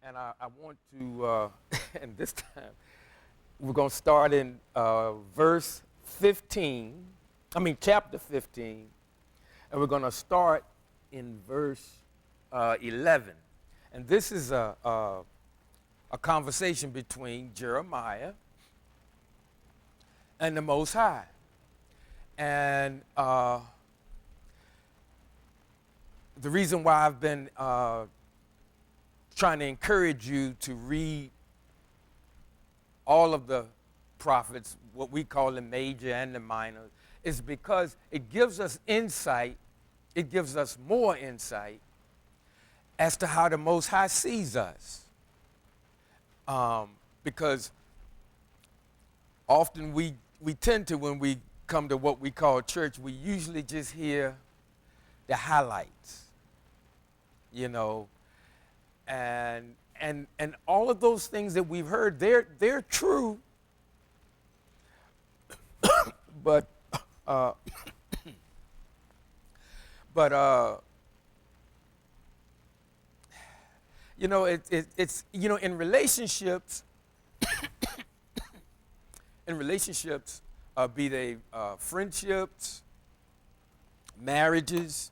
and I want to, and this time, we're going to start in verse 15, chapter 15, and we're going to start in verse 11. And this is a conversation between Jeremiah and the Most High. And the reason why I've been trying to encourage you to read all of the prophets, what we call the major and the minor, is because it gives us insight, it gives us more insight as to how the Most High sees us. Because often we tend to, when we come to what we call church, we usually just hear the highlights, and all of those things that we've heard, they're true, but it's in relationships, be they friendships, marriages,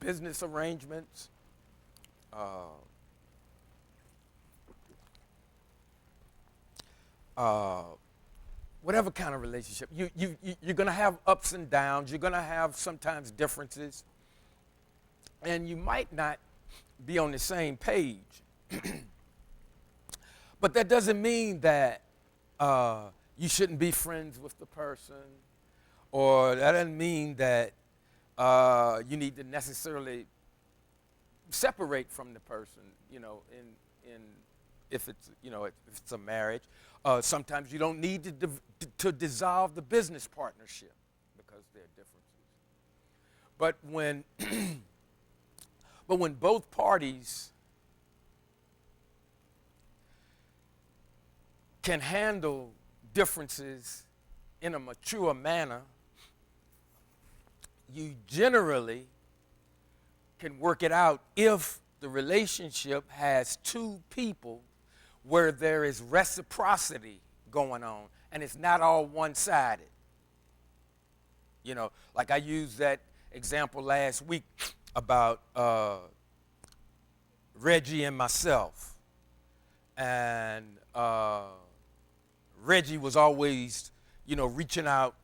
business arrangements, whatever kind of relationship, you're going to have ups and downs. You're going to have sometimes differences, and you might not be on the same page. But that doesn't mean that you shouldn't be friends with the person, or that doesn't mean that you need to necessarily separate from the person, if it's a marriage. Sometimes you don't need to dissolve the business partnership because there are differences. But when both parties can handle differences in a mature manner, you generally can work it out if the relationship has two people where there is reciprocity going on and it's not all one-sided. Like I used that example last week about Reggie and myself. And Reggie was always, reaching out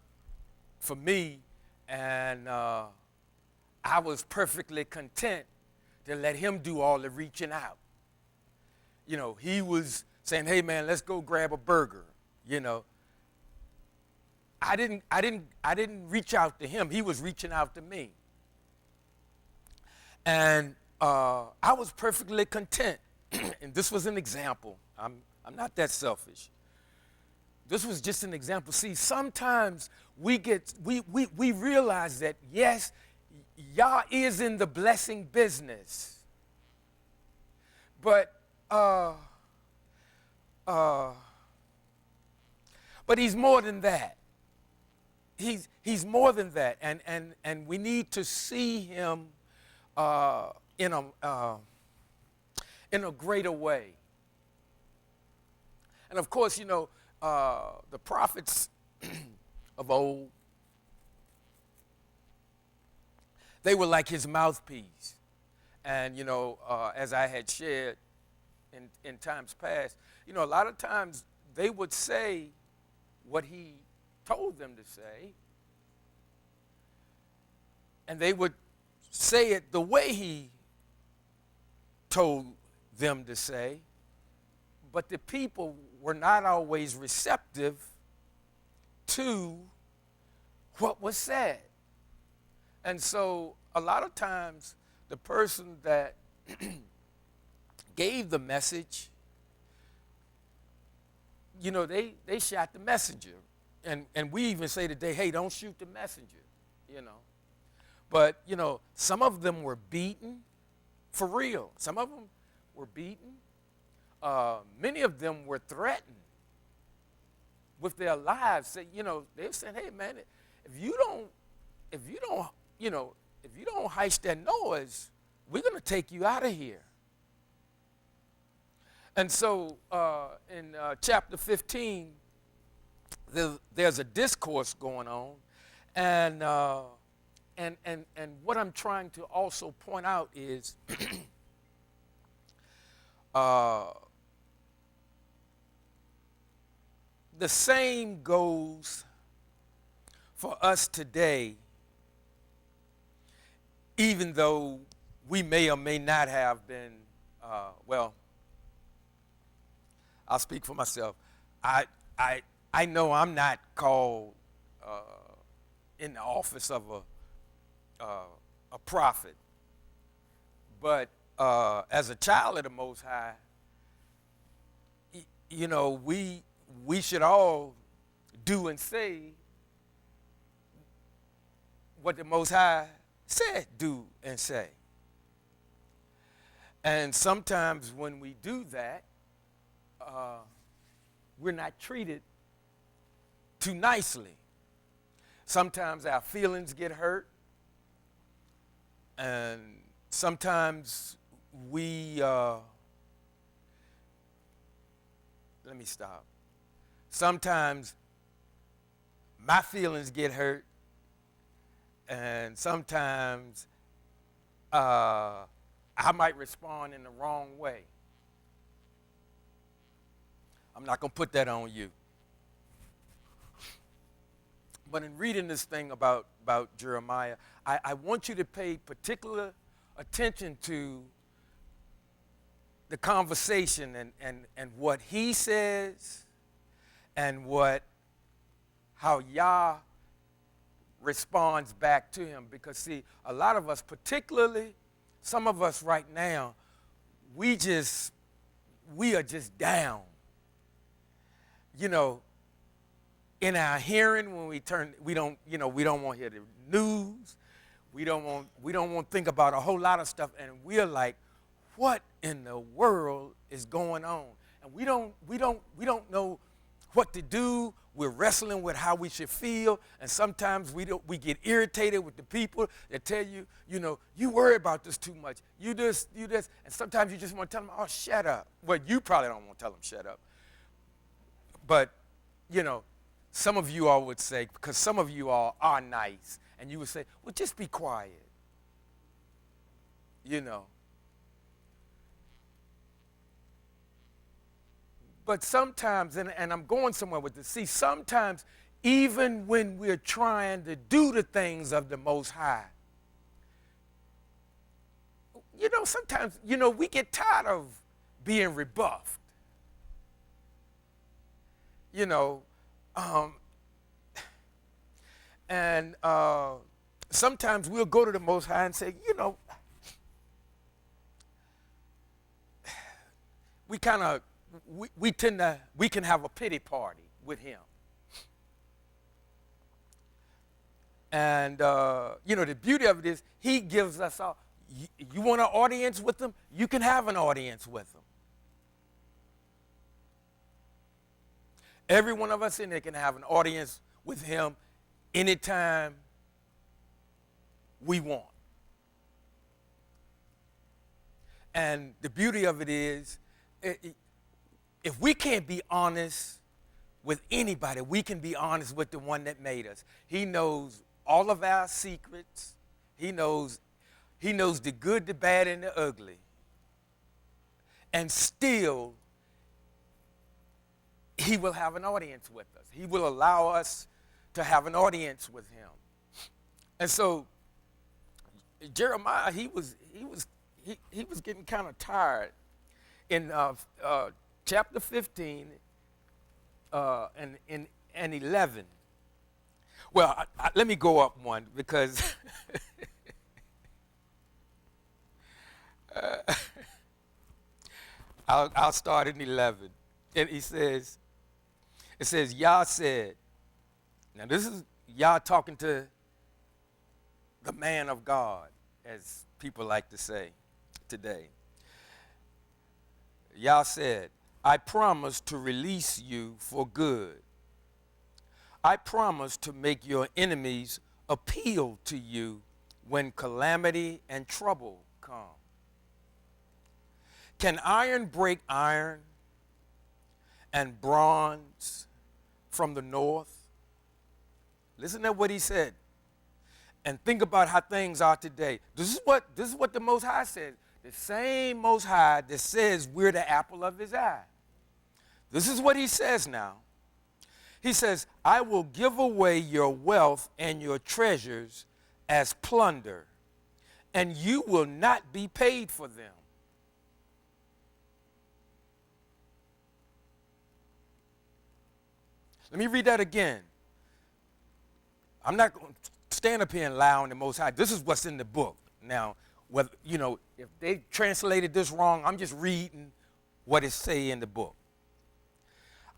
for me, and I was perfectly content to let him do all the reaching out. He was saying, "Hey man, let's go grab a burger." I didn't reach out to him. He was reaching out to me. And I was perfectly content. And this was an example. I'm not that selfish. This was just an example. See, sometimes we realize that, yes, Yah is in the blessing business. But he's more than that. He's more than that. And we need to see him in a greater way. And of course, the prophets of old, they were like his mouthpiece. And, as I had shared in times past, a lot of times they would say what he told them to say, and they would say it the way he told them to say, but the people were not always receptive to what was said. And so a lot of times the person that gave the message, they shot the messenger. And we even say today, hey, don't shoot the messenger, But, some of them were beaten for real. Some of them were beaten. Many of them were threatened with their lives. They were saying, hey, man, if you don't heist that noise, we're going to take you out of here. And so in chapter 15, there's a discourse going on. And, and what I'm trying to also point out is the same goes for us today, even though we may or may not have been, well, I'll speak for myself. I know I'm not called in the office of a prophet, but as a child of the Most High, you know, we should all do and say what the Most High said do and say. And sometimes when we do that, we're not treated too nicely. Sometimes our feelings get hurt, and sometimes we, let me stop. Sometimes my feelings get hurt, and sometimes I might respond in the wrong way. I'm not going to put that on you. But in reading this thing about Jeremiah, I want you to pay particular attention to the conversation and what he says and how Yah responds back to him. Because see, a lot of us, particularly some of us right now, we are just down. You know, in our hearing, when we don't want to hear the news. We don't want to think about a whole lot of stuff, and we're like, what in the world is going on? And we don't know what to do. We're wrestling with how we should feel, and sometimes we get irritated with the people that tell you, you know, you worry about this too much. You this, and sometimes you just want to tell them, oh, shut up. Well, you probably don't want to tell them shut up. But, you know, some of you all would say, because some of you all are nice, and you would say, well, just be quiet. You know. But sometimes, and I'm going somewhere with this, see, sometimes even when we're trying to do the things of the Most High, you know, sometimes, you know, we get tired of being rebuffed. You know, and sometimes we'll go to the Most High and say, you know, we can have a pity party with him. And, you know, the beauty of it is he gives us all. You want an audience with him? You can have an audience with him. Every one of us in there can have an audience with him anytime we want. And the beauty of it is, if we can't be honest with anybody, we can be honest with the one that made us. He knows all of our secrets. He knows the good, the bad, and the ugly. And still, he will have an audience with us. He will allow us to have an audience with him. And so Jeremiah, he was getting kind of tired. In chapter 15 and 11. Well, let me go up one because I'll start in 11. And it says, Yah said, now this is Yah talking to the man of God, as people like to say today. Yah said, I promise to release you for good. I promise to make your enemies appeal to you when calamity and trouble come. Can iron break iron and bronze from the north? Listen to what he said. And think about how things are today. This is what the Most High says. The same Most High that says we're the apple of his eye. This is what he says now. He says, I will give away your wealth and your treasures as plunder, and you will not be paid for them. Let me read that again. I'm not going to stand up here and lie on the Most High. This is what's in the book. Now, whether, if they translated this wrong, I'm just reading what it say in the book.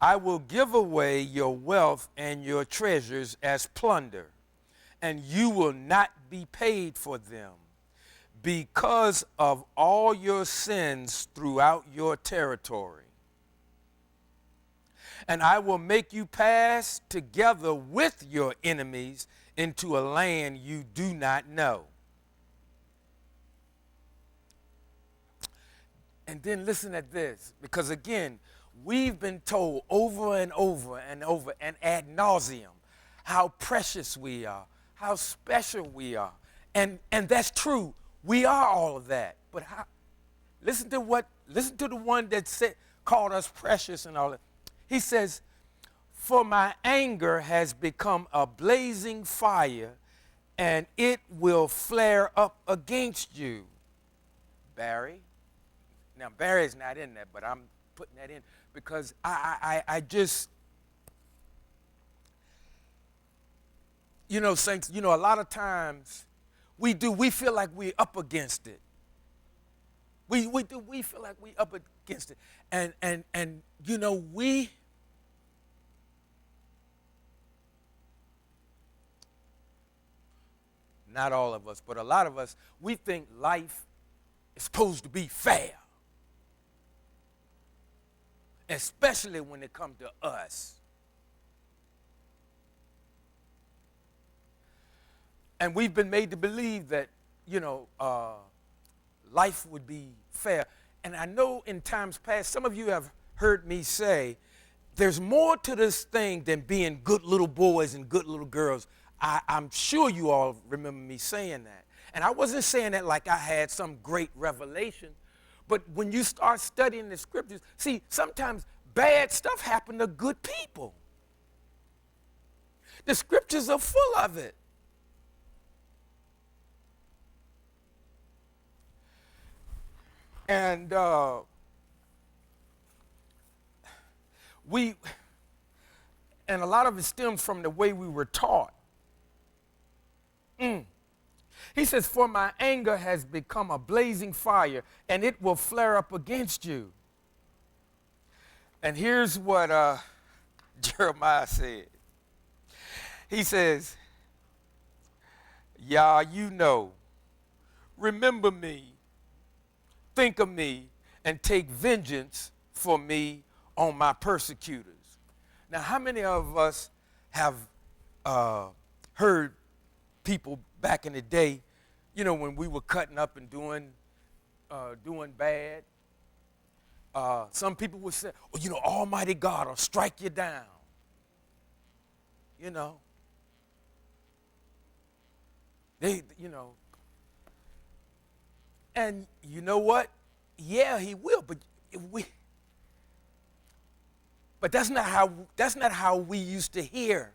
I will give away your wealth and your treasures as plunder, and you will not be paid for them because of all your sins throughout your territory. And I will make you pass together with your enemies into a land you do not know. And then listen at this, because again, we've been told over and over and over and ad nauseum how precious we are, how special we are. And that's true. We are all of that. But listen to the one that called us precious and all that. He says, for my anger has become a blazing fire, and it will flare up against you. Barry. Now, Barry's not in that, but I'm putting that in because I just, saints, a lot of times we feel like we're up against it. We feel like we're up against it. And not all of us, but a lot of us, we think life is supposed to be fair. Especially when it comes to us. And we've been made to believe that, life would be fair. And I know in times past, some of you have heard me say, there's more to this thing than being good little boys and good little girls. I'm sure you all remember me saying that. And I wasn't saying that like I had some great revelation. But when you start studying the scriptures, see, sometimes bad stuff happens to good people. The scriptures are full of it. And a lot of it stems from the way we were taught. He says, for my anger has become a blazing fire, and it will flare up against you. And here's what Jeremiah said. He says, Yah, remember me, think of me, and take vengeance for me on my persecutors. Now, how many of us have heard people back in the day, when we were cutting up and doing bad? Some people would say, Almighty God will strike you down. And you know what? Yeah, he will, but that's not how we used to hear.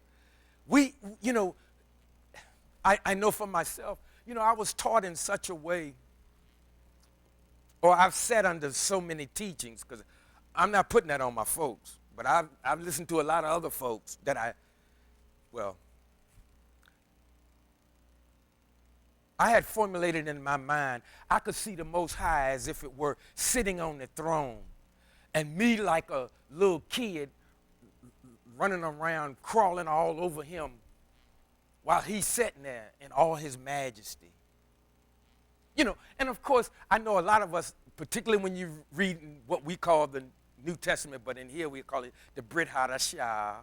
I know for myself, I was taught in such a way, or I've sat under so many teachings, because I'm not putting that on my folks, but I've listened to a lot of other folks that I had formulated in my mind. I could see the Most High as if it were sitting on the throne, and me like a little kid running around, crawling all over him while he's sitting there in all his majesty. And of course, I know a lot of us, particularly when you read what we call the New Testament, but in here we call it the Brit Hadashah.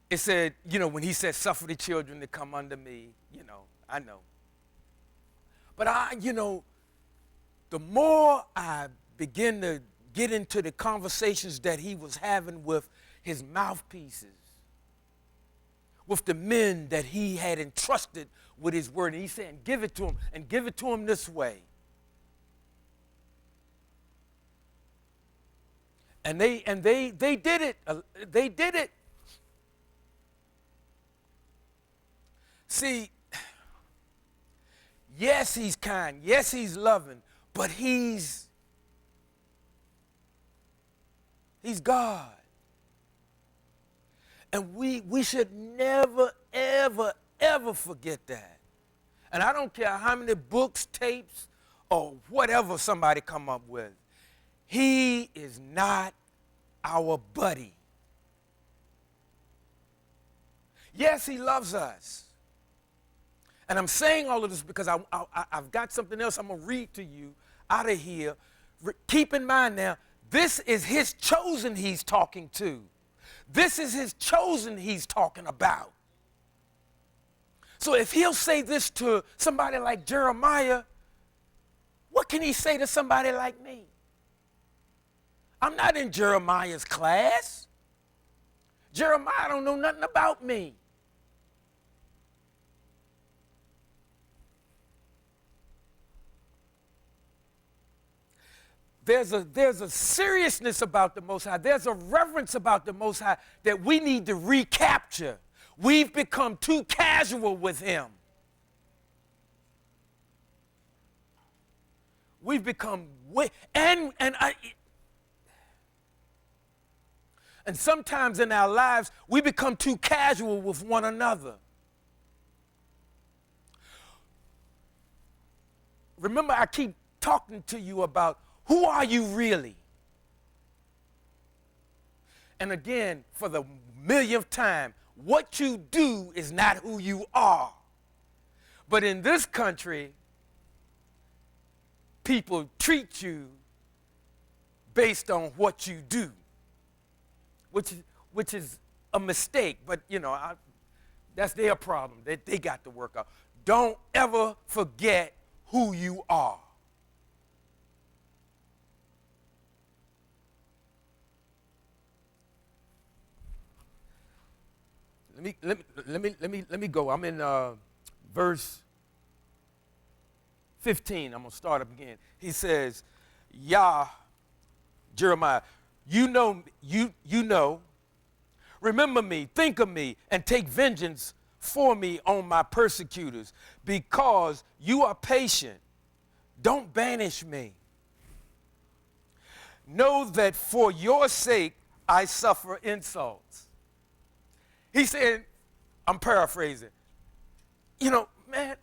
It said, when he said, suffer the children to come unto me, I know. But the more I begin to get into the conversations that he was having with his mouthpieces, with the men that he had entrusted with his word. And he's saying, give it to him, and give it to him this way. And they did it. They did it. See, yes, he's kind. Yes, he's loving. But he's God. And we should never, ever, ever forget that. And I don't care how many books, tapes, or whatever somebody come up with. He is not our buddy. Yes, he loves us. And I'm saying all of this because I've got something else I'm going to read to you out of here. Keep in mind now, this is his chosen he's talking to. This is his chosen he's talking about. So if he'll say this to somebody like Jeremiah, what can he say to somebody like me? I'm not in Jeremiah's class. Jeremiah don't know nothing about me. There's a seriousness about the Most High. There's a reverence about the Most High that we need to recapture. We've become too casual with him. We've become and sometimes in our lives we become too casual with one another. Remember, I keep talking to you about who are you really? And again, for the millionth time, what you do is not who you are. But in this country, people treat you based on what you do, which is a mistake. But, you know, that's their problem. They got to work out. Don't ever forget who you are. Let me go. I'm in verse 15. I'm going to start up again. He says, Yah, Jeremiah, you know, remember me, think of me, and take vengeance for me on my persecutors, because you are patient. Don't banish me. Know that for your sake I suffer insults. He said, I'm paraphrasing, you know, man,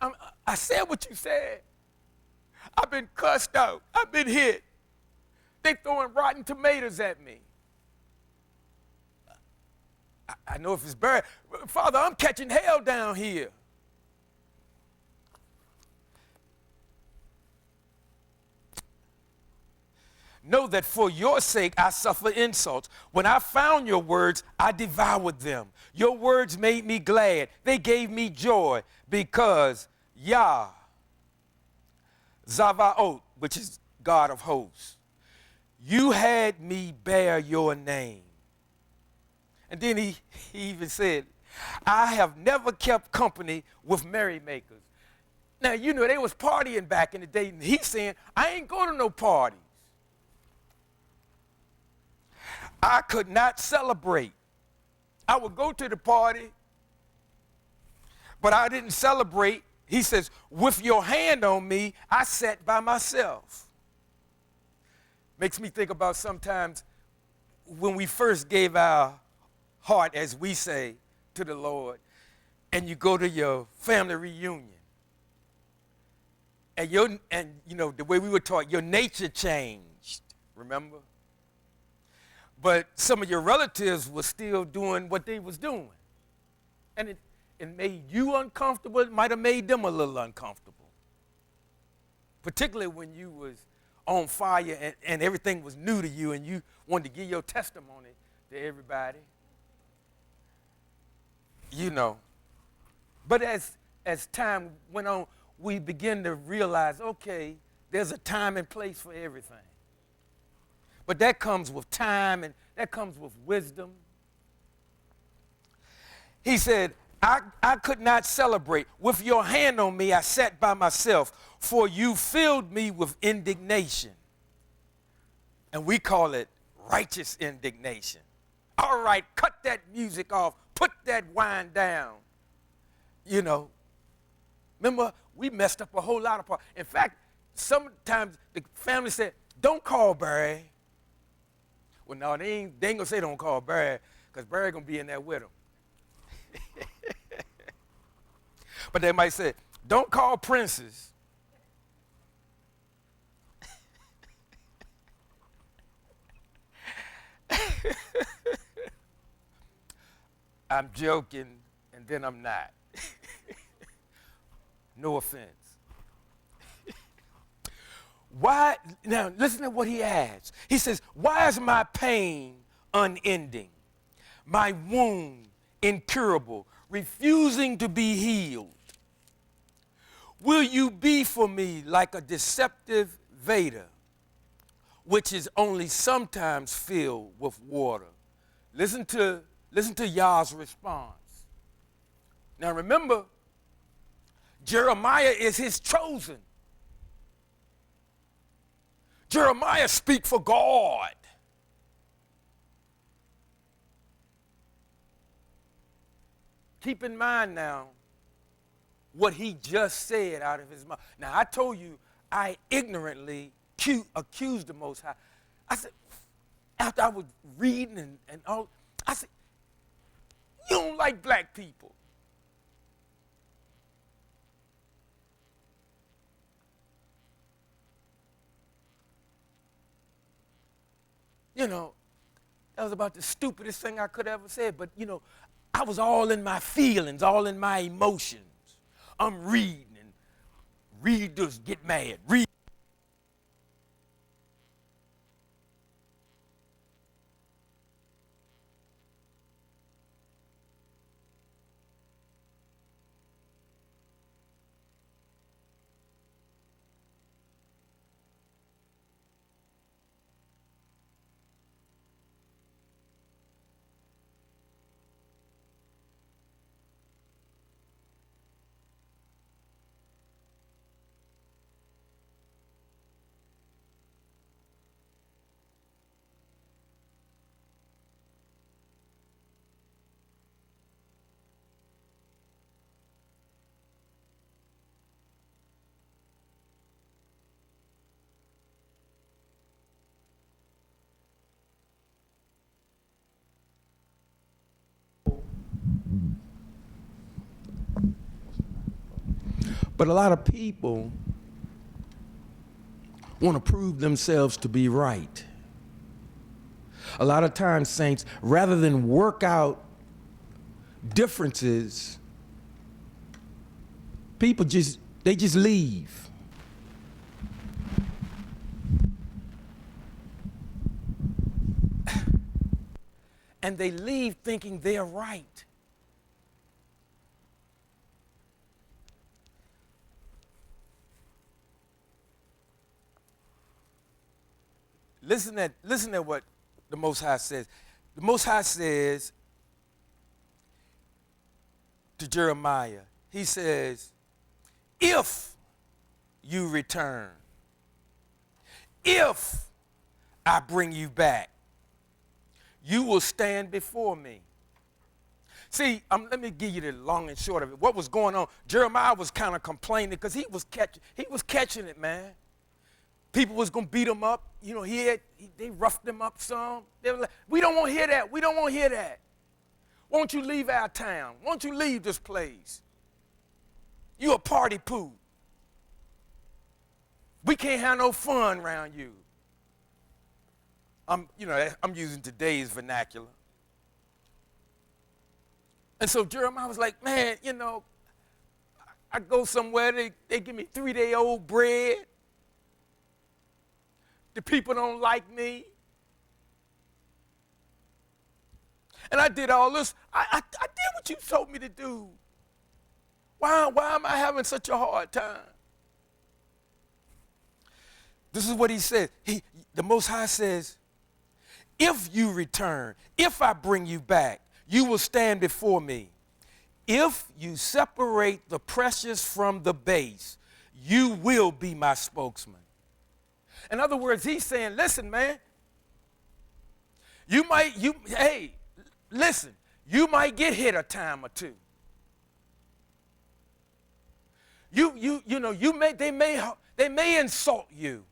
I said what you said. I've been cussed out. I've been hit. They throwing rotten tomatoes at me. I know if it's bad. Father, I'm catching hell down here. Know that for your sake I suffer insults. When I found your words, I devoured them. Your words made me glad. They gave me joy, because Yah, Zavaot, which is God of hosts, you had me bear your name. And then he even said, I have never kept company with merrymakers. Now, you know, they was partying back in the day, and he's saying, I ain't going to no parties. I could not celebrate. I would go to the party, but I didn't celebrate. He says, with your hand on me, I sat by myself. Makes me think about sometimes when we first gave our heart, as we say, to the Lord, and you go to your family reunion. And you know, the way we were taught, your nature changed, remember? But some of your relatives were still doing what they was doing. And it made you uncomfortable. It might have made them a little uncomfortable. Particularly when you was on fire and everything was new to you and you wanted to give your testimony to everybody. You know. But as time went on, we began to realize, okay, There's a time and place for everything. But that comes with time and that comes with wisdom. He said, I could not celebrate. With your hand on me, I sat by myself, for you filled me with indignation. And we call it righteous indignation. All right, cut that music off. Put that wine down. You know, remember, we messed up a whole lot of parts. In fact, sometimes the family said, don't call Barry. Well, no, they ain't going to say don't call Barry, because Barry going to be in there with them. But they might say, don't call Princess. I'm joking, and then I'm not. No offense. Why? Now, listen to what he adds. He says, why is my pain unending, my wound incurable, refusing to be healed? Will you be for me like a deceptive veda, which is only sometimes filled with water? Listen to Yah's response. Now remember, Jeremiah is his chosen. Jeremiah speaks for God. Keep in mind now what he just said out of his mouth. Now, I told you I ignorantly accused the Most High. I said, after I was reading and all, I said, you don't like black people. You know, that was about the stupidest thing I could ever say. But, you know, I was all in my feelings, all in my emotions. I'm reading, and readers get mad. Read. But a lot of people want to prove themselves to be right. A lot of times, saints, rather than work out differences, people just leave. And they leave thinking they're right. Listen to what the Most High says. The Most High says to Jeremiah, he says, if you return, if I bring you back, you will stand before me. See, let me give you the long and short of it. What was going on? Jeremiah was kind of complaining because he was catching it, man. People was going to beat him up. You know, they roughed him up some. They were like, we don't want to hear that. We don't want to hear that. Won't you leave our town? Won't you leave this place? You a party poo. We can't have no fun around you. I'm using today's vernacular. And so Jeremiah was like, man, you know, I go somewhere, they give me 3-day-old bread. The people don't like me. And I did all this. I did what you told me to do. Why am I having such a hard time? This is what he says. The Most High says, if you return, if I bring you back, you will stand before me. If you separate the precious from the base, you will be my spokesman. In other words, he's saying, listen, man, hey, listen, you might get hit a time or two. They may insult you.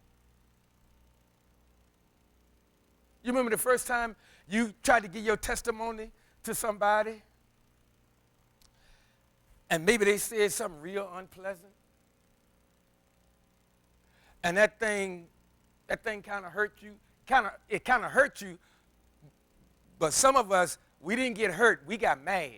You remember the first time you tried to give your testimony to somebody, and maybe they said something real unpleasant, and that thing kind of hurt you. It kind of hurt you, but some of us, we didn't get hurt. We got mad.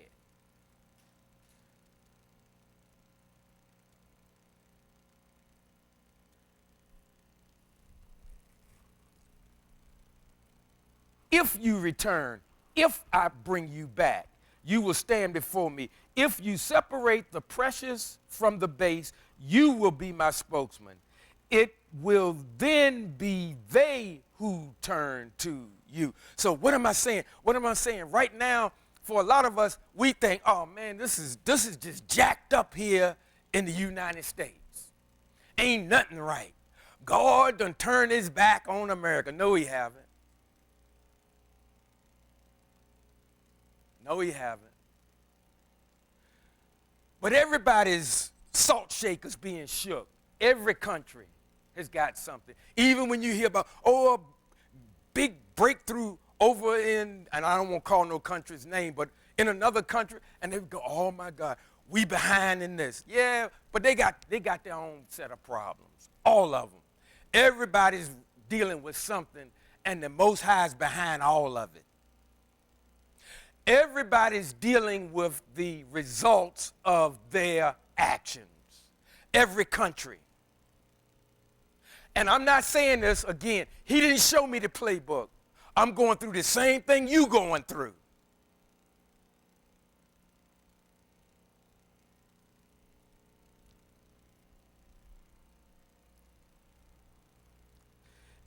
If you return, if I bring you back, you will stand before me. If you separate the precious from the base, you will be my spokesman. It will then be they who turn to you. So what am I saying? What am I saying? Right now, for a lot of us, we think, oh man, this is just jacked up here in the United States. Ain't nothing right. God done turned his back on America. No, he haven't. No, he haven't. But everybody's salt shakers being shook. Every country has got something. Even when you hear about, a big breakthrough over in, and I don't want to call no country's name, but in another country, and they go, oh my God, we behind in this. Yeah, but they got their own set of problems. All of them. Everybody's dealing with something, and the Most High is behind all of it. Everybody's dealing with the results of their actions. Every country. And I'm not saying this again. He didn't show me the playbook. I'm going through the same thing you going through.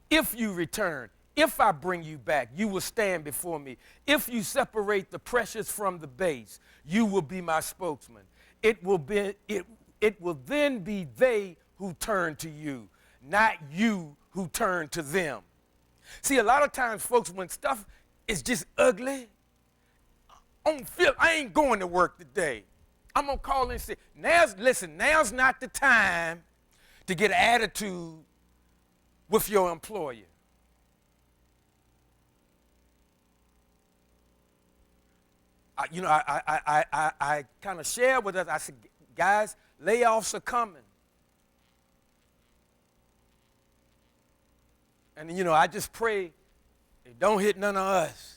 If you return, if I bring you back, you will stand before me. If you separate the precious from the base, you will be my spokesman. It will then be they who turn to you, not you who turn to them. See, a lot of times, folks, when stuff is just ugly, I ain't going to work today. I'm going to call and say, now's not the time to get an attitude with your employer. I kind of shared with us, I said, guys, layoffs are coming. And, I just pray it don't hit none of us.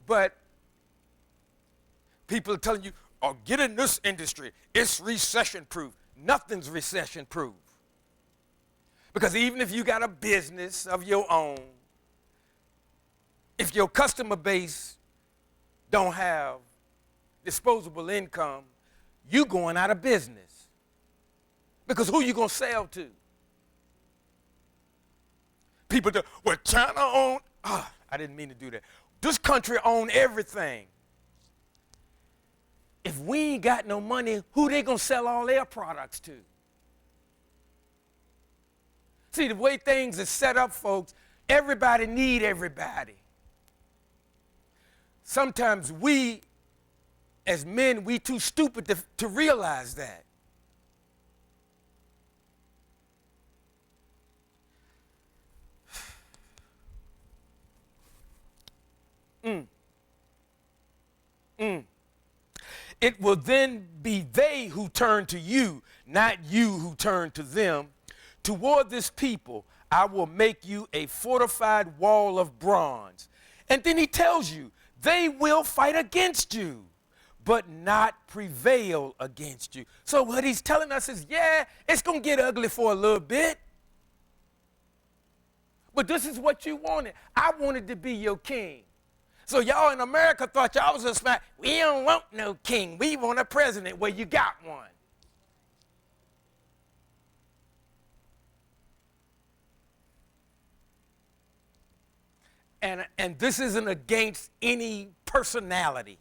But people are telling you, oh, get in this industry. It's recession-proof. Nothing's recession-proof. Because even if you got a business of your own, if your customer base don't have disposable income, you going out of business. Because who you going to sell to? People do, well, China own, I didn't mean to do that. This country own everything. If we ain't got no money, who they going to sell all their products to? See, the way things are set up, folks, everybody need everybody. Sometimes we, as men, we too stupid to realize that. It will then be they who turn to you, not you who turn to them. Toward this people, I will make you a fortified wall of bronze. And then he tells you, they will fight against you, but not prevail against you. So what he's telling us is, yeah, it's going to get ugly for a little bit. But this is what you wanted. I wanted to be your king. So y'all in America thought y'all was a smart. We don't want no king. We want a president. Well, you got one. And this isn't against any personality.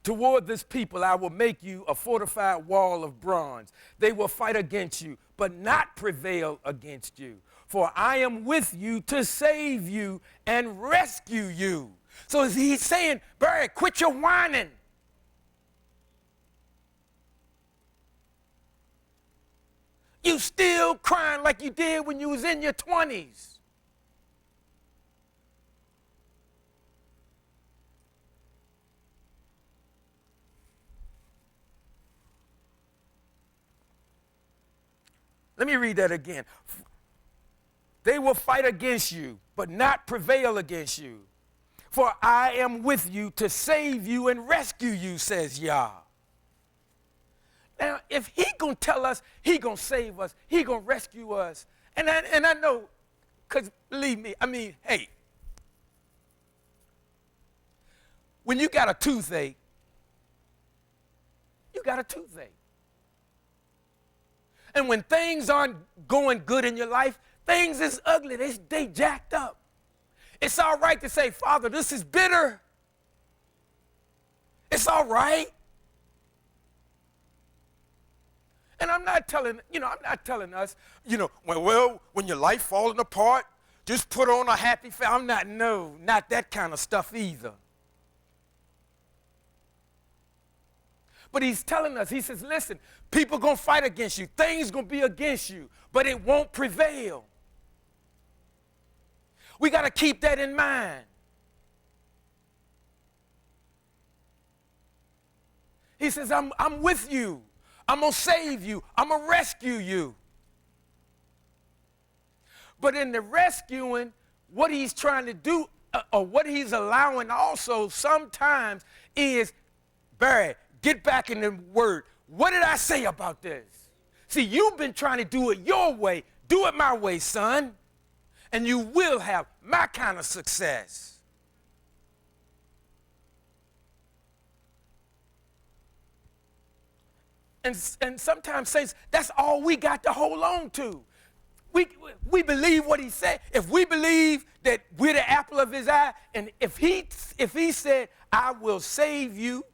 Toward this people, I will make you a fortified wall of bronze. They will fight against you, but not prevail against you. For I am with you to save you and rescue you. So he's saying, Barry, quit your whining. You still crying like you did when you was in your 20s. Let me read that again. They will fight against you, but not prevail against you. For I am with you to save you and rescue you, says Yah. Now, if he going to tell us he going to save us, he going to rescue us, and I know, because believe me, I mean, hey, when you got a toothache, you got a toothache. And when things aren't going good in your life, things is ugly, they jacked up. It's all right to say, Father, this is bitter. It's all right. And I'm not telling us, well, when your life falling apart, just put on a happy face. Not that kind of stuff either. But he's telling us, he says, listen, people going to fight against you. Things going to be against you, but it won't prevail. We got to keep that in mind. He says, I'm with you. I'm going to save you. I'm going to rescue you. But in the rescuing, what he's trying to do, or what he's allowing also sometimes is, Barry, get back in the word. What did I say about this? See, you've been trying to do it your way. Do it my way, son. And you will have my kind of success. And sometimes, saints, that's all we got to hold on to. We believe what he said. If we believe that we're the apple of his eye, and if he said, I will save you,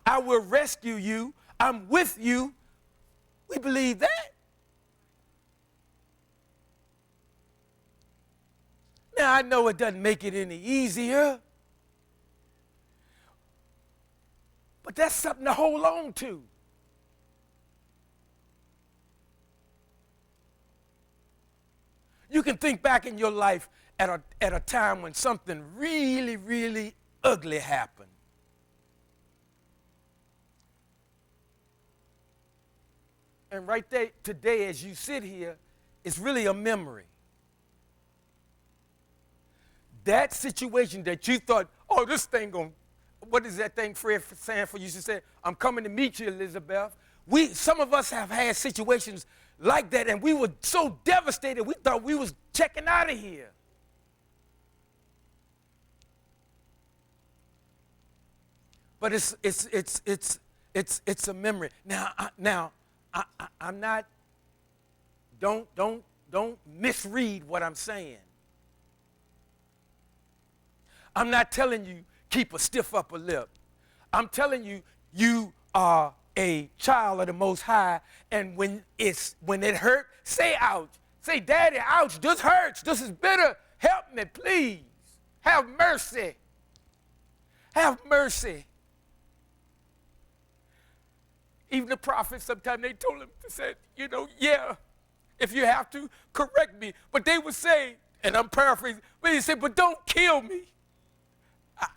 I will rescue you, I'm with you, we believe that. Now, I know it doesn't make it any easier, but that's something to hold on to. You can think back in your life at a time when something really, really ugly happened. And right there today, as you sit here, it's really a memory. That situation that you thought, oh, this thing what is that thing Fred Sanford used to say? I'm coming to meet you, Elizabeth. Some of us have had situations like that, and we were so devastated, we thought we was checking out of here. But it's a memory. Now, I'm not. Don't misread what I'm saying. I'm not telling you keep a stiff upper lip. I'm telling you you are a child of the Most High, and when it hurt, say ouch. Say, Daddy, ouch, this hurts. This is bitter. Help me, please. Have mercy. Have mercy. Even the prophets, sometimes they told him to say, yeah, if you have to, correct me. But they would say, and I'm paraphrasing, but he said, but don't kill me.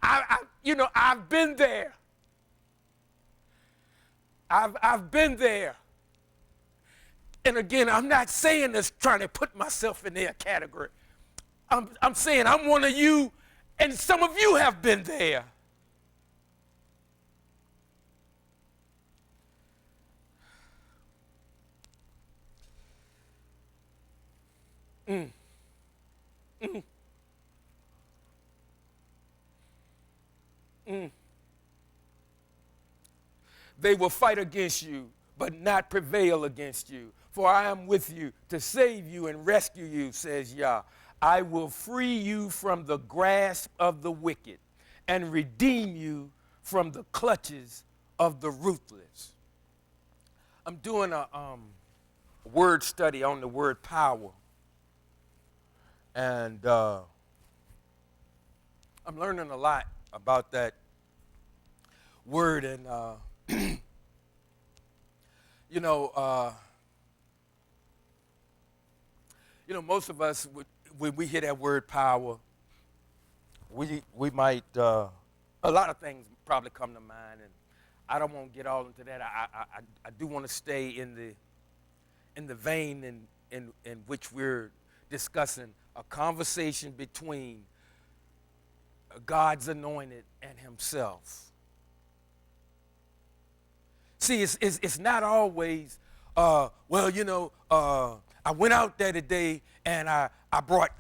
I've been there. I've been there. And again, I'm not saying this trying to put myself in their category. I'm saying I'm one of you, and some of you have been there. Mm. Mm. Mm. They will fight against you, but not prevail against you. For I am with you to save you and rescue you, says Yah. I will free you from the grasp of the wicked and redeem you from the clutches of the ruthless. I'm doing a word study on the word power. And I'm learning a lot about that word. And, most of us, when we hear that word power, we might, a lot of things probably come to mind. And I don't want to get all into that. I do want to stay in the vein in which we're discussing a conversation between God's anointed and himself. See, it's not always, I went out there today and I brought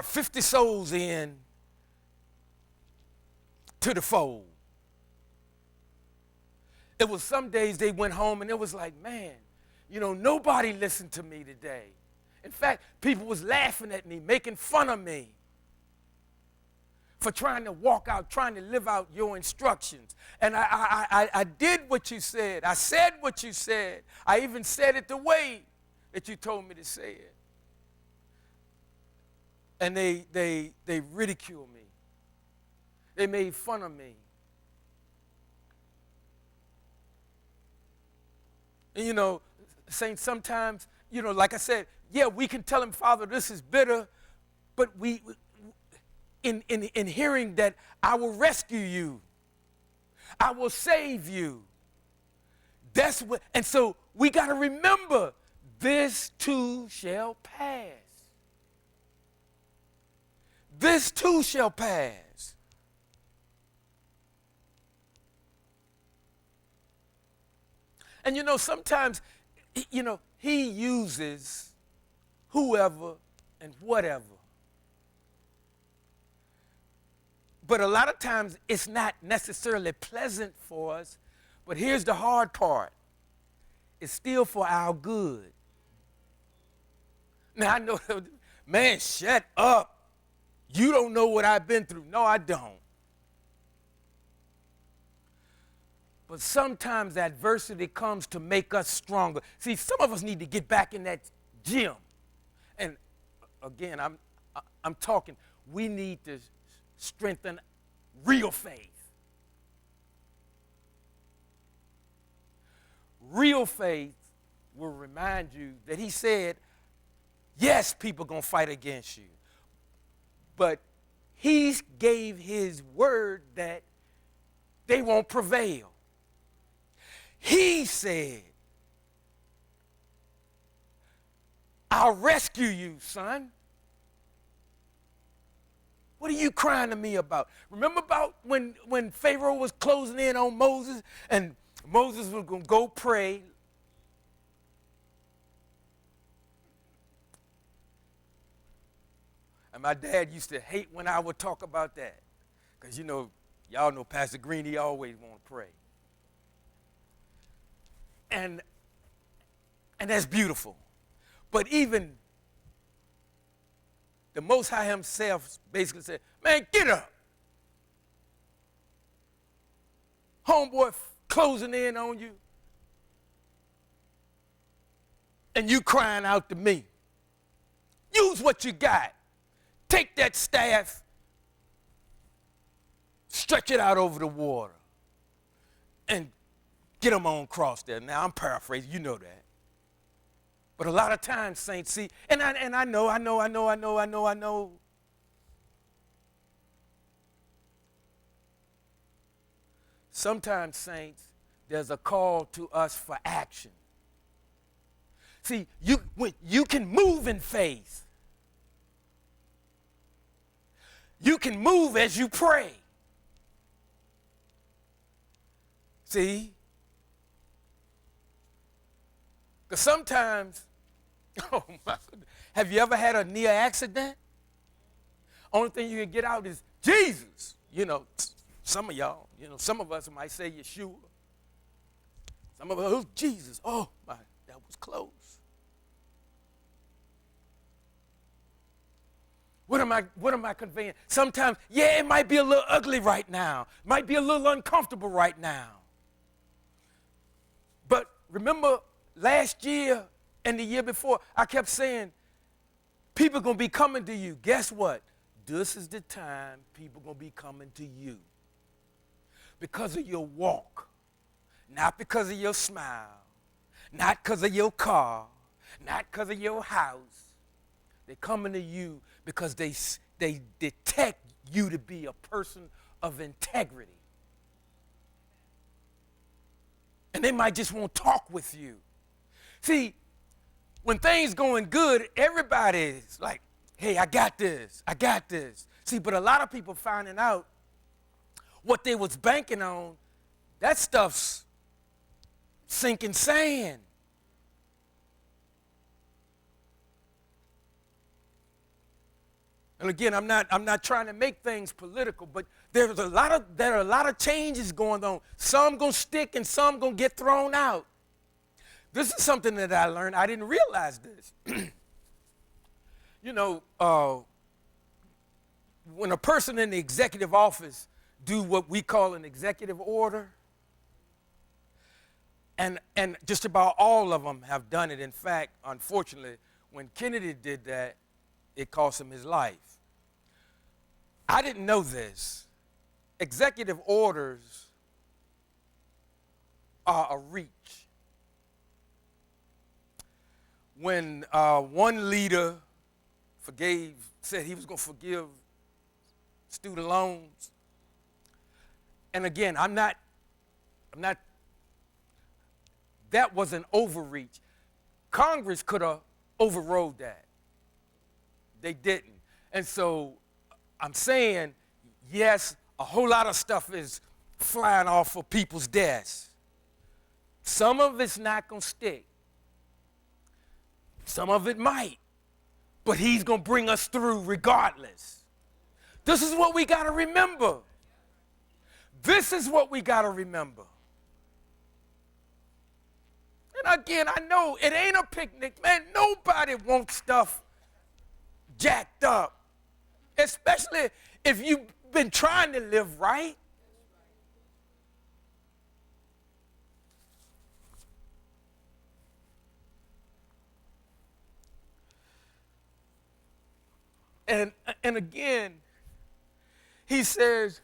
50 souls in to the fold. It was some days they went home and it was like, man, nobody listened to me today. In fact, people was laughing at me, making fun of me for trying to walk out, trying to live out your instructions. And I did what you said. I said what you said. I even said it the way that you told me to say it. And they ridiculed me. They made fun of me. And saying sometimes, like I said, yeah, we can tell him, Father, this is bitter, but in hearing that I will rescue you, I will save you. That's what, and so we got to remember, this too shall pass. This too shall pass. And sometimes, he uses whoever and whatever. But a lot of times it's not necessarily pleasant for us. But here's the hard part. It's still for our good. Now I know, man, shut up. You don't know what I've been through. No, I don't. But sometimes adversity comes to make us stronger. See, some of us need to get back in that gym. And again, I'm talking, we need to strengthen real faith. Real faith will remind you that he said, yes, people going to fight against you. But he gave his word that they won't prevail. He said, I'll rescue you, son. What are you crying to me about? Remember about when Pharaoh was closing in on Moses and Moses was going to go pray. And my dad used to hate when I would talk about that. Because, y'all know Pastor Green, he always want to pray. And that's beautiful. But even the Most High himself basically said, man, get up. Homeboy closing in on you. And you crying out to me. Use what you got. Take that staff, stretch it out over the water, and get them on across there. Now, I'm paraphrasing. You know that. But a lot of times, saints, see, and I know. Sometimes, saints, there's a call to us for action. See, you can move in faith. You can move as you pray. See? Because sometimes, oh my goodness, have you ever had a near accident? Only thing you can get out is Jesus. Some of y'all, some of us might say Yeshua. Some of us, oh, Jesus, oh, my, that was close. What am I conveying? Sometimes, yeah, it might be a little ugly right now. Might be a little uncomfortable right now. But remember last year and the year before, I kept saying, people going to be coming to you. Guess what? This is the time people going to be coming to you. Because of your walk. Not because of your smile. Not because of your car. Not because of your house. They're coming to you because they detect you to be a person of integrity. And they might just want to talk with you. See, when things going good, everybody's like, hey, I got this, I got this. See, but a lot of people finding out what they was banking on, that stuff's sinking sand. And again, I'm not trying to make things political, but there are a lot of changes going on. Some gonna stick and some gonna get thrown out. This is something that I learned. I didn't realize this. You know, when a person in the executive office do what we call an executive order, and just about all of them have done it. In fact, unfortunately, when Kennedy did that, it cost him his life. I didn't know this. Executive orders are a reach. When one leader said he was going to forgive student loans, and again, I'm not, that was an overreach. Congress could have overrode that. They didn't. And so I'm saying, yes, a whole lot of stuff is flying off of people's desks. Some of it's not going to stick. Some of it might. But he's going to bring us through regardless. This is what we got to remember. This is what we got to remember. And again, I know it ain't a picnic, man. Nobody wants stuff jacked up, especially if you've been trying to live right. And again, he says,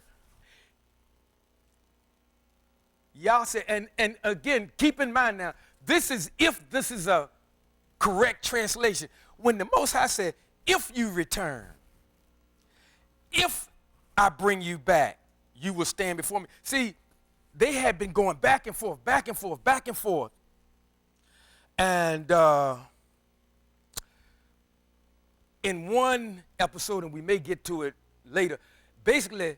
y'all say, and again, keep in mind now, if this is a correct translation. When the Most High said, if you return, if I bring you back, you will stand before me. See, they had been going back and forth, back and forth, back and forth. And in one episode, and we may get to it later, basically,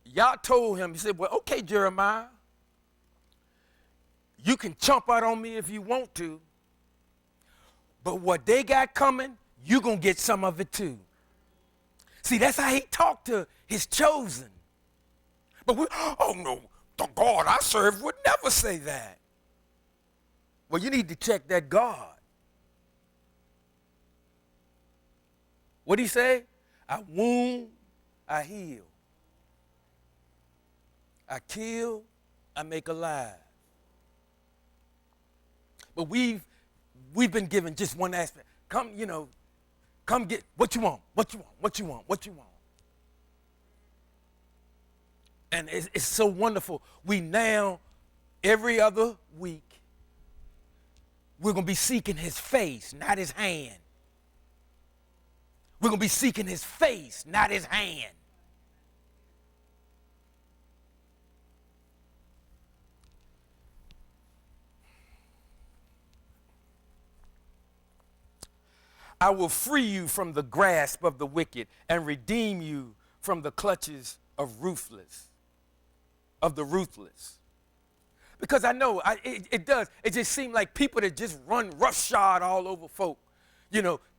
Yah told him, he said, well, okay, Jeremiah, you can chump out on me if you want to, but what they got coming, you're going to get some of it too. See, that's how he talked to his chosen. But oh no, the God I serve would never say that. Well, you need to check that God. What'd he say? I wound, I heal. I kill, I make alive. But we've been given just one aspect. Come get what you want, what you want, what you want, what you want. And it's so wonderful. We now, every other week, we're going to be seeking his face, not his hand. We're going to be seeking his face, not his hand. I will free you from the grasp of the wicked and redeem you from the clutches of the ruthless. Because I know it does. It just seems like people that just run roughshod all over folk,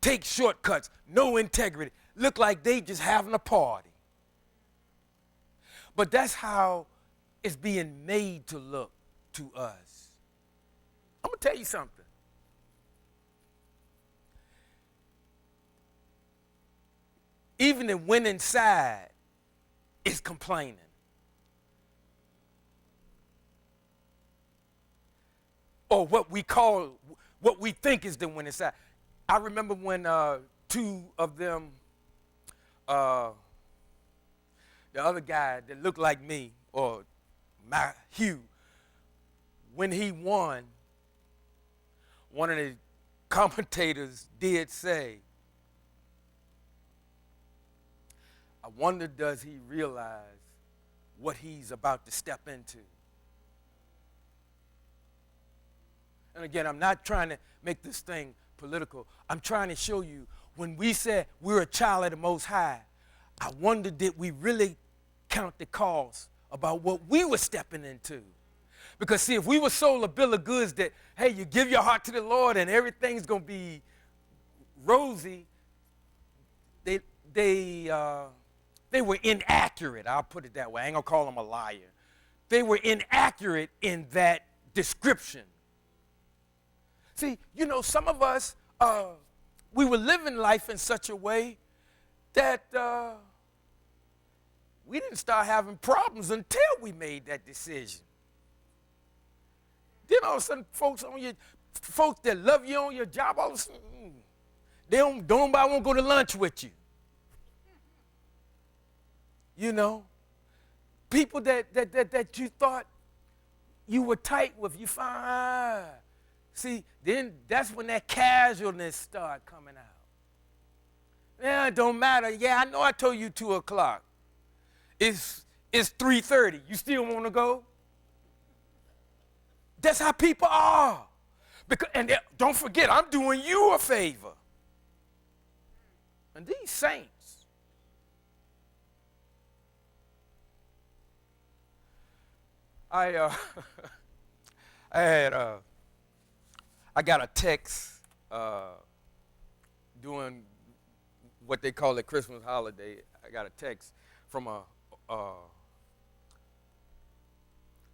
take shortcuts, no integrity, look like they just having a party. But that's how it's being made to look to us. I'm going to tell you something. Even the winning side is complaining. Or what we think is the winning side. I remember when two of them, the other guy that looked like me, or my hue, when he won, one of the commentators did say, I wonder, does he realize what he's about to step into? And again, I'm not trying to make this thing political. I'm trying to show you, when we say we're a child of the Most High, I wonder, did we really count the cost about what we were stepping into? Because see, if we were sold a bill of goods that, hey, you give your heart to the Lord and everything's going to be rosy, they were inaccurate. I'll put it that way. I ain't going to call them a liar. They were inaccurate in that description. See, you know, some of us, we were living life in such a way that we didn't start having problems until we made that decision. Then all of a sudden, folks that love you on your job, all of a sudden, nobody won't go to lunch with you. You know, people that you thought you were tight with, you find. See, then that's when that casualness start coming out. Yeah, it don't matter. Yeah, I know I told you 2 o'clock. It's 3:30. You still want to go? That's how people are. And don't forget, I'm doing you a favor. And these saints, I got a text during what they call the Christmas holiday. I got a text from a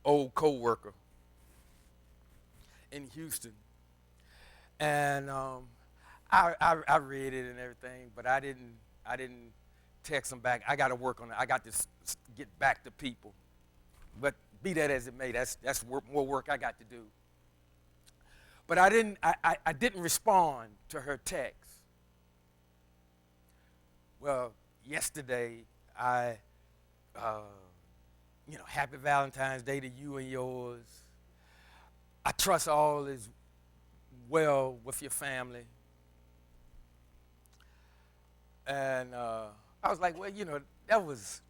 old co-worker in Houston, and I read it and everything, but I didn't text him back. I got to work on it. I got to get back to people, but be that as it may, that's more work I got to do. But I didn't respond to her text. Well, yesterday, happy Valentine's Day to you and yours. I trust all is well with your family. And I was like, well, that was,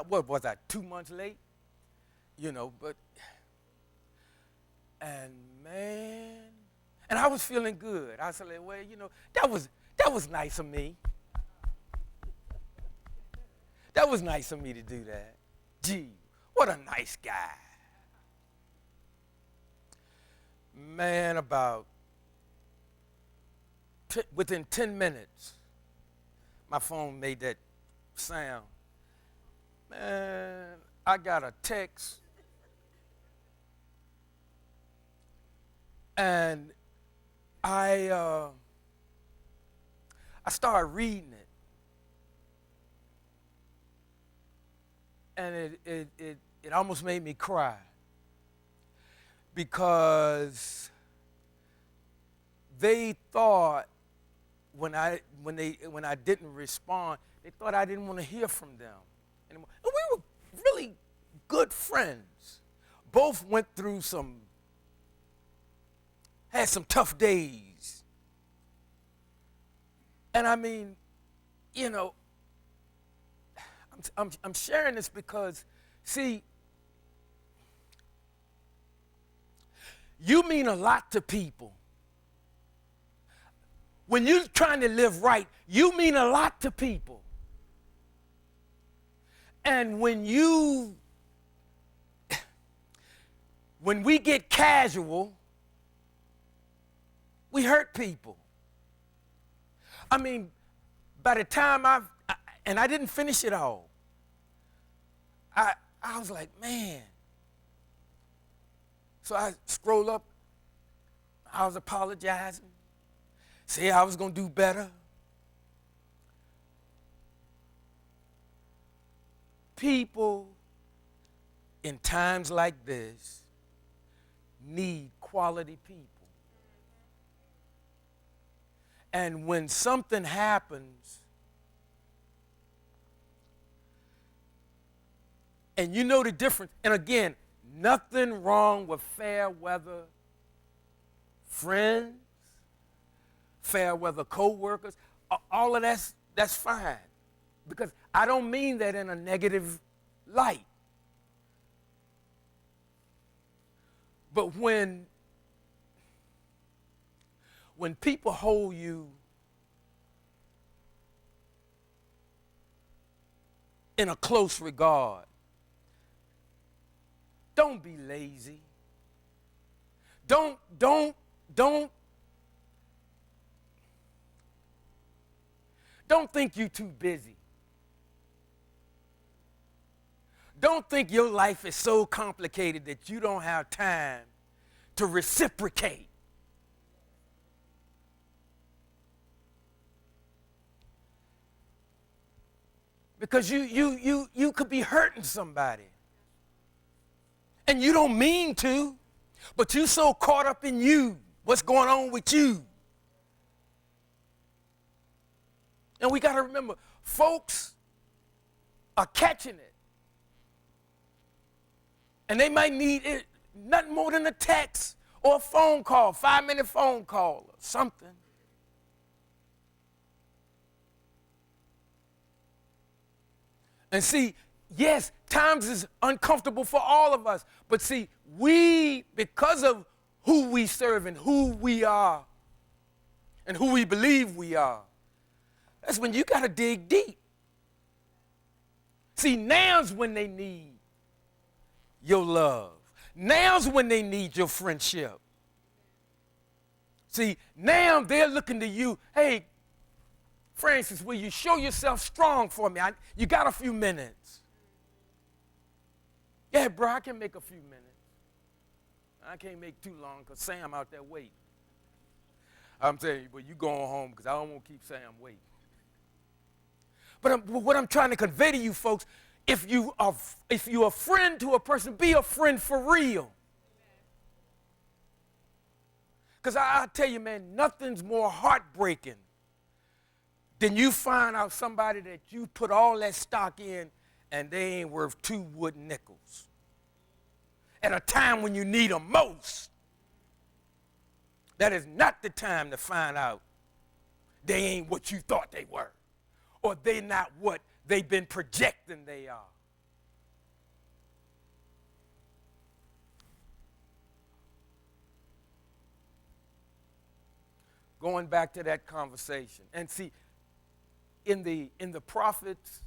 what was I, 2 months late? But, and man, and I was feeling good. I was like, well, that was nice of me. That was nice of me to do that. Gee, what a nice guy. Man, within 10 minutes, my phone made that sound. Man, I got a text, and I started reading it, and it almost made me cry, because they thought when I didn't respond, they thought I didn't want to hear from them anymore. And we were really good friends. Both went through had some tough days. And I'm sharing this because, see, you mean a lot to people. When you're trying to live right, you mean a lot to people. And when we get casual, we hurt people. By the time and I didn't finish it all, I was like, man, So I scroll up. I was apologizing. Say I was going to do better. People in times like this need quality people. And when something happens, and you know the difference, and again, nothing wrong with fair weather friends, fair weather co-workers, all of that's fine. Because I don't mean that in a negative light. But when people hold you in a close regard, don't be lazy. Don't think you're too busy. Don't think your life is so complicated that you don't have time to reciprocate. Because you could be hurting somebody. And you don't mean to, but you're so caught up in you, what's going on with you. And we got to remember, folks are catching it. And they might need it, nothing more than a text or a phone call, 5-minute phone call or something. And see, yes, times is uncomfortable for all of us. But see, we, because of who we serve and who we are and who we believe we are, that's when you got to dig deep. See, now's when they need your love. Now's when they need your friendship. See, now they're looking to you, hey, Francis, will you show yourself strong for me? You got a few minutes. Yeah, bro, I can make a few minutes. I can't make too long because Sam out there waiting. I'm telling you, but you going home because I don't want to keep Sam waiting. But what I'm trying to convey to you folks, if you're a friend to a person, be a friend for real. Because I tell you, man, nothing's more heartbreaking than you find out somebody that you put all that stock in and they ain't worth 2 wooden nickels at a time when you need them most. That is not the time to find out they ain't what you thought they were, or they not what they've been projecting they are. Going back to that conversation, and see, in the prophets,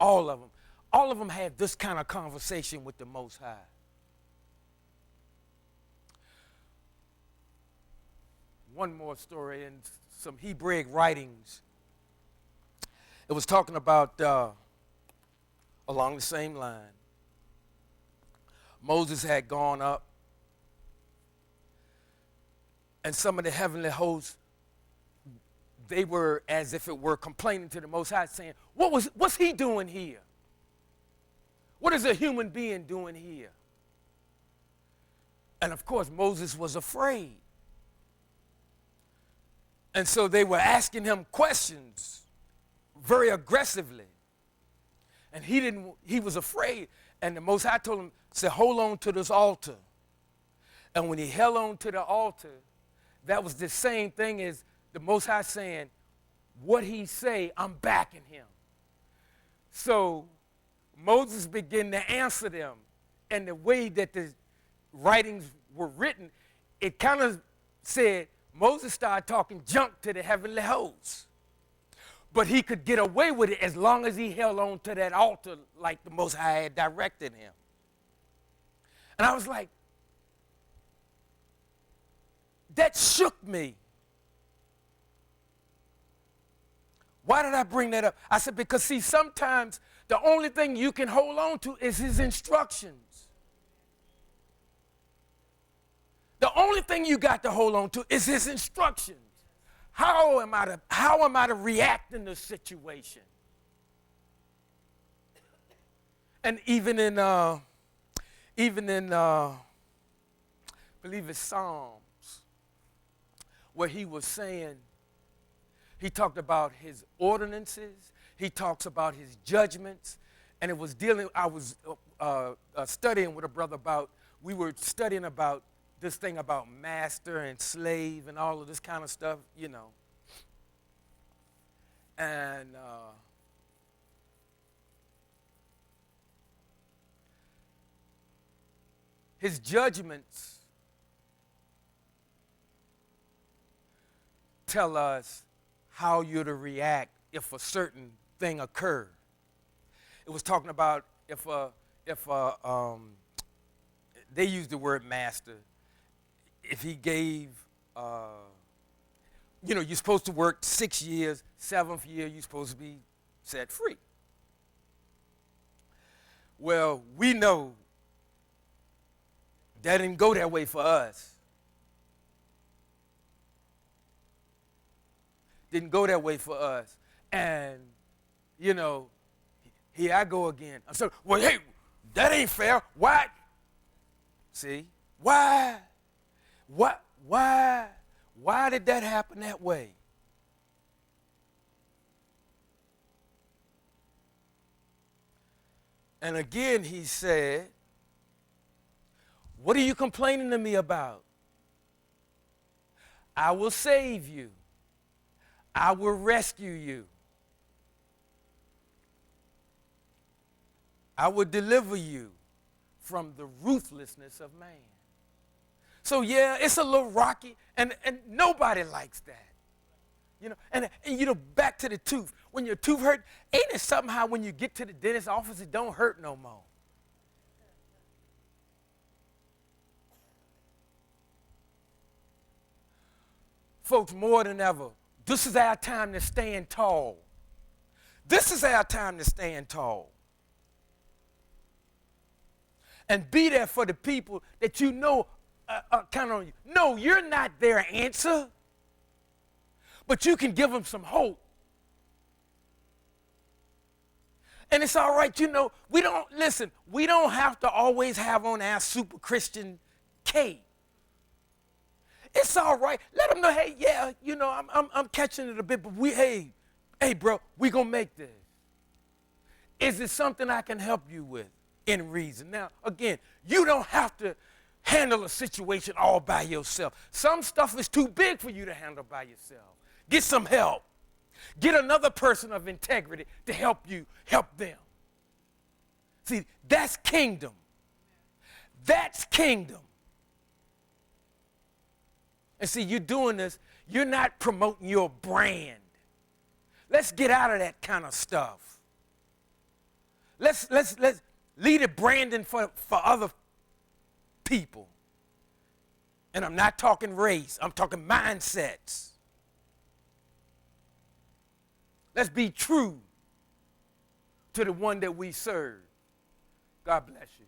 all of them had this kind of conversation with the Most High. One more story in some Hebraic writings. It was talking about, along the same line, Moses had gone up, and some of the heavenly hosts, they were, as if it were, complaining to the Most High, saying, what's he doing here? What is a human being doing here? And of course, Moses was afraid. And so they were asking him questions very aggressively. And he was afraid. And the Most High told him, said, hold on to this altar. And when he held on to the altar, that was the same thing as the Most High saying, what he say, I'm backing him. So Moses began to answer them. And the way that the writings were written, it kind of said, Moses started talking junk to the heavenly hosts. But he could get away with it as long as he held on to that altar like the Most High had directed him. And I was like, that shook me. Why did I bring that up? I said, because see, sometimes the only thing you can hold on to is his instructions. The only thing you got to hold on to is his instructions. How am I to react in this situation? And even in I believe it's Psalms, where he was saying, he talked about his ordinances, he talks about his judgments, and it was I was studying with a brother we were studying about this thing about master and slave and all of this kind of stuff, you know. And his judgments tell us how you're to react if a certain thing occurs. It was talking about if they used the word master, if he gave, you're supposed to work 6 years, 7th year, you're supposed to be set free. Well, we know that didn't go that way for us. Didn't go that way for us. And, here I go again. I'm saying, well, hey, that ain't fair. Why? See? Why did that happen that way? And again, he said, what are you complaining to me about? I will save you. I will rescue you. I will deliver you from the ruthlessness of man. So yeah, it's a little rocky, and nobody likes that. And back to the tooth. When your tooth hurt, ain't it somehow when you get to the dentist's office, it don't hurt no more? Folks, more than ever, this is our time to stand tall. This is our time to stand tall. And be there for the people that you know count on you. No, you're not their answer, but you can give them some hope. And it's all right, we don't have to always have on our super Christian cape. It's all right. Let them know, hey, yeah, I'm catching it a bit, but hey, bro, we gonna make this. Is it something I can help you with in reason? Now, again, you don't have to handle a situation all by yourself. Some stuff is too big for you to handle by yourself. Get some help. Get another person of integrity to help you help them. See, that's kingdom. That's kingdom. And see, you're doing this, you're not promoting your brand. Let's get out of that kind of stuff. Let's lead it branding for other people. And I'm not talking race, I'm talking mindsets. Let's be true to the one that we serve. God bless you.